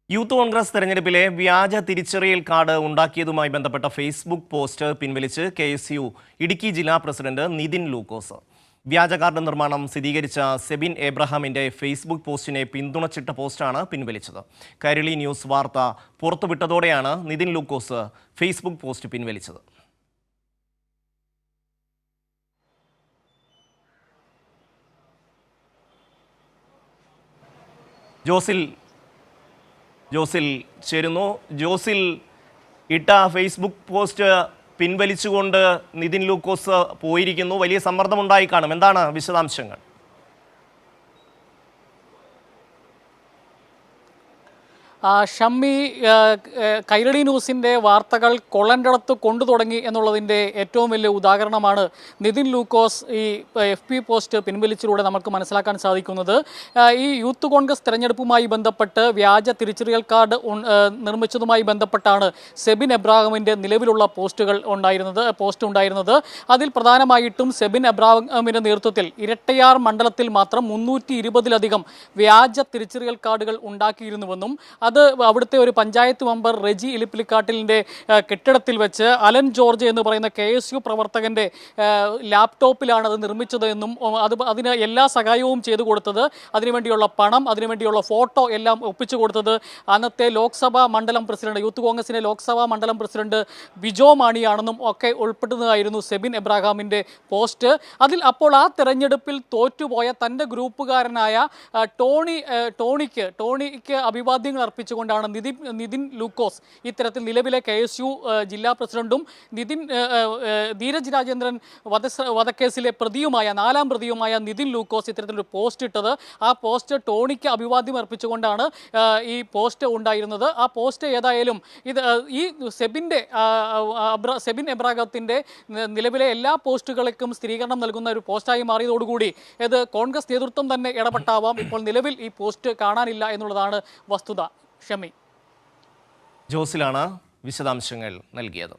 Youth Congress തെരഞ്ഞെടുപ്പിലെ വ്യാജ തിരിച്ചറിയൽ കാർഡ് ഉണ്ടാക്കിയതുമായി ബന്ധപ്പെട്ട ഫേസ്ബുക്ക് പോസ്റ്റ് പിൻവലിച്ച് KSU ഇടുക്കി ജില്ലാ പ്രസിഡന്റ് നിതിൻ ലൂക്കോസ്. വ്യാജ കാർഡ് നിർമ്മാണം സ്ഥിരീകരിച്ച സെബിൻ എബ്രഹാമിന്റെ ഫേസ്ബുക്ക് പോസ്റ്റിനെ പിന്തുണച്ചിട്ട പോസ്റ്റാണ് പിൻവലിച്ചത്. കൈരളി ന്യൂസ് വാർത്ത പുറത്തുവിട്ടതോടെയാണ് നിതിൻ ലൂക്കോസ് ഫേസ്ബുക്ക് പോസ്റ്റ് പിൻവലിച്ചത്. ജോസിൽ ചേരുന്നു. ജോസിൽ ഇട്ട ഫേസ്ബുക്ക് പോസ്റ്റ് പിൻവലിച്ചുകൊണ്ട് നിതിൻ ലൂക്കോസ് പോയിരിക്കുന്നു. വലിയ സമ്മർദ്ദമുണ്ടായി കാണും. എന്താണ് വിശദാംശങ്ങൾ? ഷമ്മി, കൈരളി ന്യൂസിൻ്റെ വാർത്തകൾ കൊള്ളണ്ടടത്ത് കൊണ്ടു തുടങ്ങി എന്നുള്ളതിൻ്റെ ഏറ്റവും വലിയ ഉദാഹരണമാണ് നിതിൻ ലൂക്കോസ് ഈ FB പോസ്റ്റ് പിൻവലിച്ചിലൂടെ നമുക്ക് മനസ്സിലാക്കാൻ സാധിക്കുന്നത്. ഈ യൂത്ത് കോൺഗ്രസ് തെരഞ്ഞെടുപ്പുമായി ബന്ധപ്പെട്ട് വ്യാജ തിരിച്ചറിയൽ കാർഡ് നിർമ്മിച്ചതുമായി ബന്ധപ്പെട്ടാണ് സെബിൻ എബ്രാഹിമിൻ്റെ നിലവിലുള്ള പോസ്റ്റ് ഉണ്ടായിരുന്നത്. അതിൽ പ്രധാനമായിട്ടും സെബിൻ എബ്രാഹിമിൻ്റെ നേതൃത്വത്തിൽ ഇരട്ടയാർ മണ്ഡലത്തിൽ മാത്രം 320-ലധികം വ്യാജ തിരിച്ചറിയൽ കാർഡുകൾ ഉണ്ടാക്കിയിരുന്നുവെന്നും അത് അവിടുത്തെ ഒരു പഞ്ചായത്ത് മെമ്പർ റെജി ഇലിപ്പിലിക്കാട്ടിലിൻ്റെ കെട്ടിടത്തിൽ വെച്ച് അലൻ ജോർജ് എന്ന് പറയുന്ന KSU പ്രവർത്തകൻ്റെ ലാപ്ടോപ്പിലാണ് അത് നിർമ്മിച്ചത് എന്നും അതിന് എല്ലാ സഹായവും ചെയ്തു കൊടുത്തത്, അതിനുവേണ്ടിയുള്ള പണം, അതിനുവേണ്ടിയുള്ള ഫോട്ടോ എല്ലാം ഒപ്പിച്ചു കൊടുത്തത് അന്നത്തെ ലോക്സഭാ മണ്ഡലം പ്രസിഡന്റ്, യൂത്ത് കോൺഗ്രസിൻ്റെ ലോക്സഭാ മണ്ഡലം പ്രസിഡന്റ് വിജോ മാണിയാണെന്നും ഒക്കെ ഉൾപ്പെടുന്നതായിരുന്നു സെബിൻ എബ്രാഹാമിൻ്റെ പോസ്റ്റ്. അതിൽ അപ്പോൾ ആ തെരഞ്ഞെടുപ്പിൽ തോറ്റുപോയ തൻ്റെ ഗ്രൂപ്പുകാരനായ ടോണിക്ക് അഭിവാദ്യങ്ങൾ അർപ്പിച്ചുകൊണ്ടാണ് നിതിൻ ലൂക്കോസ് ഇത്തരത്തിൽ നിലവിലെ KSU ജില്ലാ പ്രസിഡന്റും ധീരജ് രാജേന്ദ്രൻ വധക്കേസിലെ നാലാം പ്രതിയുമായ നിതിൻ ലൂക്കോസ് ഇത്തരത്തിലൊരു പോസ്റ്റ് ഇട്ടത്. ആ പോസ്റ്റ് ടോണിക്ക് അഭിവാദ്യം അർപ്പിച്ചുകൊണ്ടാണ് ഈ പോസ്റ്റ് ഉണ്ടായിരുന്നത്. ആ പോസ്റ്റ് ഏതായാലും ഈ സെബിൻ എബ്രാഹത്തിൻ്റെ നിലവിലെ എല്ലാ പോസ്റ്റുകൾക്കും സ്ഥിരീകരണം നൽകുന്ന ഒരു പോസ്റ്റായി മാറിയതോടുകൂടി ഇത് കോൺഗ്രസ് നേതൃത്വം തന്നെ ഇടപെട്ടാവാം. ഇപ്പോൾ നിലവിൽ ഈ പോസ്റ്റ് കാണാനില്ല എന്നുള്ളതാണ് വസ്തുത. ഷമി, ജോസിലാണ് വിശദാംശങ്ങൾ നൽകിയത്.